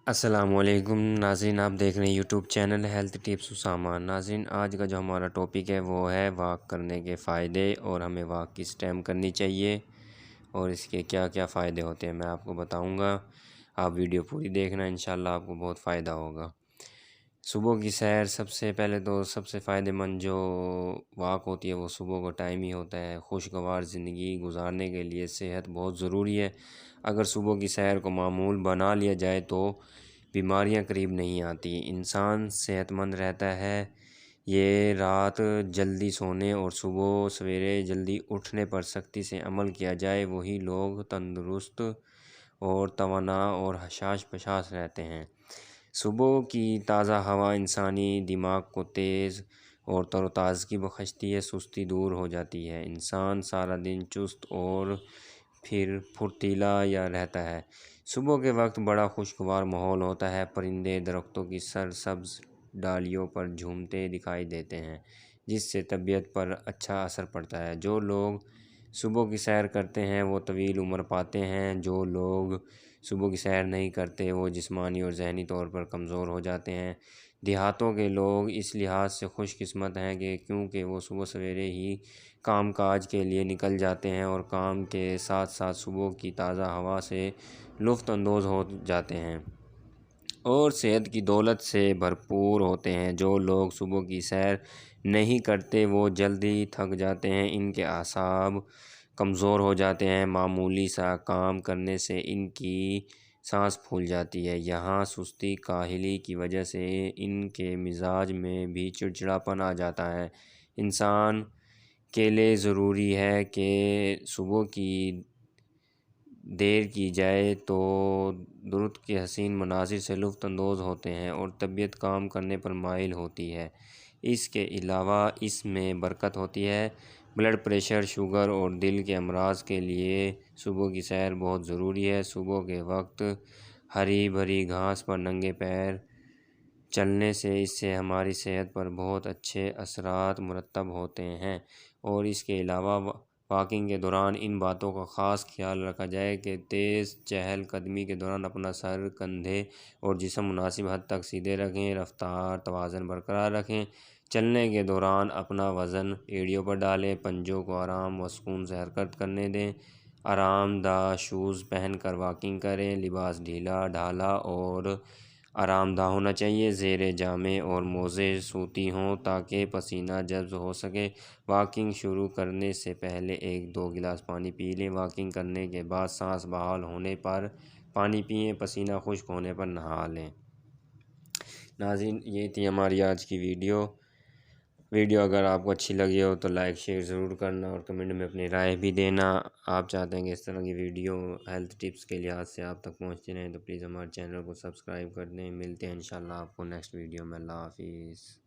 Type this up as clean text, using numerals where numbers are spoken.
السلام علیکم ناظرین، آپ دیکھ رہے ہیں YouTube channel health tips Usama. ناظرین، آج کا جو ہمارا ٹاپک ہے وہ ہے واک کرنے کے فائدے اور ہمیں واک کس ٹائم کرنی چاہیے اور اس کے کیا کیا فائدے ہوتے ہیں میں آپ کو بتاؤں گا۔ آپ ویڈیو پوری دیکھنا، انشاءاللہ آپ کو بہت فائدہ ہوگا۔ صبح کی سیر سب سے پہلے تو سب سے فائدہ مند جو واک ہوتی ہے وہ صبح کا ٹائم ہی ہوتا ہے۔ خوشگوار زندگی گزارنے کے لیے صحت بہت ضروری ہے۔ اگر صبح کی سیر کو معمول بنا لیا جائے تو بیماریاں قریب نہیں آتی، انسان صحت مند رہتا ہے۔ یہ رات جلدی سونے اور صبح سویرے جلدی اٹھنے پر سختی سے عمل کیا جائے وہی لوگ تندرست اور توانا اور حشاش پشاش رہتے ہیں۔ صبح کی تازہ ہوا انسانی دماغ کو تیز اور تر و تازگی بخشتی ہے، سستی دور ہو جاتی ہے، انسان سارا دن چست اور پھر پھرتیلا یا رہتا ہے۔ صبح کے وقت بڑا خوشگوار ماحول ہوتا ہے، پرندے درختوں کی سرسبز ڈالیوں پر جھومتے دکھائی دیتے ہیں جس سے طبیعت پر اچھا اثر پڑتا ہے۔ جو لوگ صبح کی سیر کرتے ہیں وہ طویل عمر پاتے ہیں، جو لوگ صبح کی سیر نہیں کرتے وہ جسمانی اور ذہنی طور پر کمزور ہو جاتے ہیں۔ دیہاتوں کے لوگ اس لحاظ سے خوش قسمت ہیں کہ کیونکہ وہ صبح سویرے ہی کام کاج کے لیے نکل جاتے ہیں اور کام کے ساتھ ساتھ صبح کی تازہ ہوا سے لطف اندوز ہو جاتے ہیں اور صحت کی دولت سے بھرپور ہوتے ہیں۔ جو لوگ صبح کی سیر نہیں کرتے وہ جلدی تھک جاتے ہیں، ان کے اعصاب کمزور ہو جاتے ہیں، معمولی سا کام کرنے سے ان کی سانس پھول جاتی ہے، یہاں سستی کاہلی کی وجہ سے ان کے مزاج میں بھی چڑچڑاپن آ جاتا ہے۔ انسان کے لیے ضروری ہے کہ صبح کی دیر کی جائے تو درخت کے حسین مناظر سے لطف اندوز ہوتے ہیں اور طبیعت کام کرنے پر مائل ہوتی ہے۔ اس کے علاوہ اس میں برکت ہوتی ہے۔ بلڈ پریشر، شوگر اور دل کے امراض کے لیے صبح کی سیر بہت ضروری ہے۔ صبح کے وقت ہری بھری گھاس پر ننگے پیر چلنے سے اس سے ہماری صحت پر بہت اچھے اثرات مرتب ہوتے ہیں اور اس کے علاوہ واکنگ کے دوران ان باتوں کا خاص خیال رکھا جائے کہ تیز چہل قدمی کے دوران اپنا سر، کندھے اور جسم مناسب حد تک سیدھے رکھیں، رفتار توازن برقرار رکھیں۔ چلنے کے دوران اپنا وزن ایڑیوں پر ڈالیں، پنجوں کو آرام و سکون سے حرکت کرنے دیں، آرام دہ شوز پہن کر واکنگ کریں، لباس ڈھیلا ڈھالا اور آرام دہ ہونا چاہیے، زیر جامے اور موزے سوتی ہوں تاکہ پسینہ جذب ہو سکے۔ واکنگ شروع کرنے سے پہلے 1-2 گلاس پانی پی لیں، واکنگ کرنے کے بعد سانس بحال ہونے پر پانی پئیں، پسینہ خشک ہونے پر نہا لیں۔ ناظرین، یہ تھی ہماری آج کی ویڈیو اگر آپ کو اچھی لگی ہو تو لائک شیئر ضرور کرنا اور کمنٹ میں اپنی رائے بھی دینا۔ آپ چاہتے ہیں کہ اس طرح کی ویڈیو ہیلتھ ٹپس کے لحاظ سے آپ تک پہنچتی رہیں تو پلیز ہمارے چینل کو سبسکرائب کر دیں۔ ملتے ہیں انشاءاللہ آپ کو نیکسٹ ویڈیو میں۔ اللہ حافظ۔